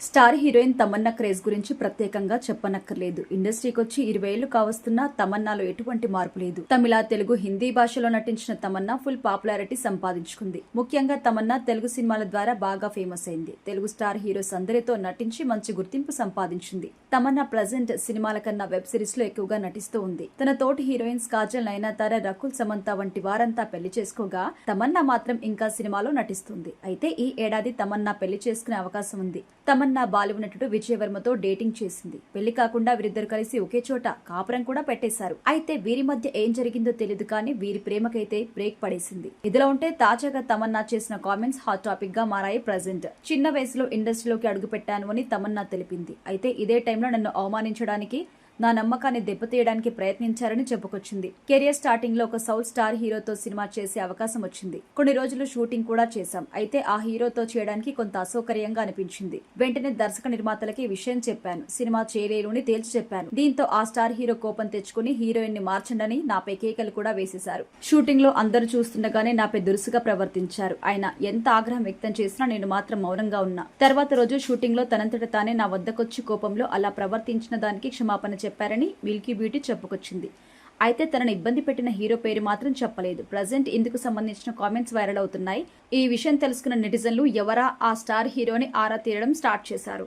Star heroine Tamannaah craze గురించి ప్రత్యేకంగా చెప్పనక్కర్లేదు. ఇండస్ట్రీకి వచ్చి 20 ఏళ్లు కావస్తున్నా తమన్నాలో ఎటువంటి మార్పు లేదు. తమిళ, తెలుగు, హిందీ భాషలో నటించిన తమన్నా ఫుల్ పాపులారిటీ సంపాదించుకుంది. ముఖ్యంగా తమన్నా తెలుగు సినిమాల ద్వారా బాగా ఫేమస్ అయింది. తెలుగు స్టార్ హీరోస్ అందరితో నటించి మంచి గుర్తింపు సంపాదించింది. తమన్నా ప్రజెంట్ సినిమాల కన్నా వెబ్ సిరీస్ లో ఎక్కువగా నటిస్తూ ఉంది. తన తోటి హీరోయిన్స్ కాజల్, నయనతార, రకుల్, సమంత వంటి వారంతా పెళ్లి చేసుకోగా తమన్నా మాత్రం ఇంకా సినిమాలో నటిస్తుంది. అయితే ఈ ఏడాది తమన్నా పెళ్లి చేసుకునే అవకాశం ఉంది. తమన్నా బాలీవుడ్ నటుడు విజయ్ వర్మతో డేటింగ్ చేసింది. పెళ్లి కాకుండా వీరిద్దరు కలిసి ఒకే చోట కాపురం కూడా పెట్టేశారు. అయితే వీరి మధ్య ఏం జరిగిందో తెలియదు కానీ వీరి ప్రేమకైతే బ్రేక్ పడేసింది. ఇదిలో ఉంటే తాజాగా తమన్నా చేసిన కామెంట్స్ హాట్ టాపిక్ గా మారాయి. ప్రెజెంట్ చిన్న వయసులో ఇండస్ట్రీలోకి అడుగు పెట్టాను అని తమన్నా తెలిపింది. అయితే ఇదే టైంలో నన్ను అవమానించడానికి, నా నమ్మకాన్ని దెబ్బతీయడానికి ప్రయత్నించారని చెప్పుకొచ్చింది. కెరియర్ స్టార్టింగ్ లో ఒక సౌత్ స్టార్ హీరోతో సినిమా చేసే అవకాశం వచ్చింది. కొన్ని రోజులు షూటింగ్ కూడా చేశాం. అయితే ఆ హీరోతో చేయడానికి కొంత అసౌకర్యంగా అనిపించింది. వెంటనే దర్శక నిర్మాతలకి ఈ విషయం చెప్పాను. సినిమా చేయలేను అని తేల్చి చెప్పాను. దీంతో ఆ స్టార్ హీరో కోపం తెచ్చుకుని హీరోయిన్ ని మార్చండని నాపై కేకలు కూడా వేసేశారు. షూటింగ్ లో అందరూ చూస్తుండగానే నాపై దురుసుగా ప్రవర్తించారు. ఆయన ఎంత ఆగ్రహం వ్యక్తం చేసినా నేను మాత్రం మౌనంగా ఉన్నా. తర్వాత రోజు షూటింగ్ లో తనంతట తానే నా వద్దకొచ్చి కోపంలో అలా ప్రవర్తించిన దానికి క్షమాపణ చెప్పారని మిల్కీ బ్యూటీ చెప్పుకొచ్చింది. అయితే తనను ఇబ్బంది పెట్టిన హీరో పేరు మాత్రం చెప్పలేదు. ప్రజెంట్ ఇందుకు సంబంధించిన కామెంట్స్ వైరల్ అవుతున్నాయి. ఈ విషయం తెలుసుకున్న నెటిజన్లు ఎవరా ఆ స్టార్ హీరోని ఆరా తీయడం స్టార్ట్ చేశారు.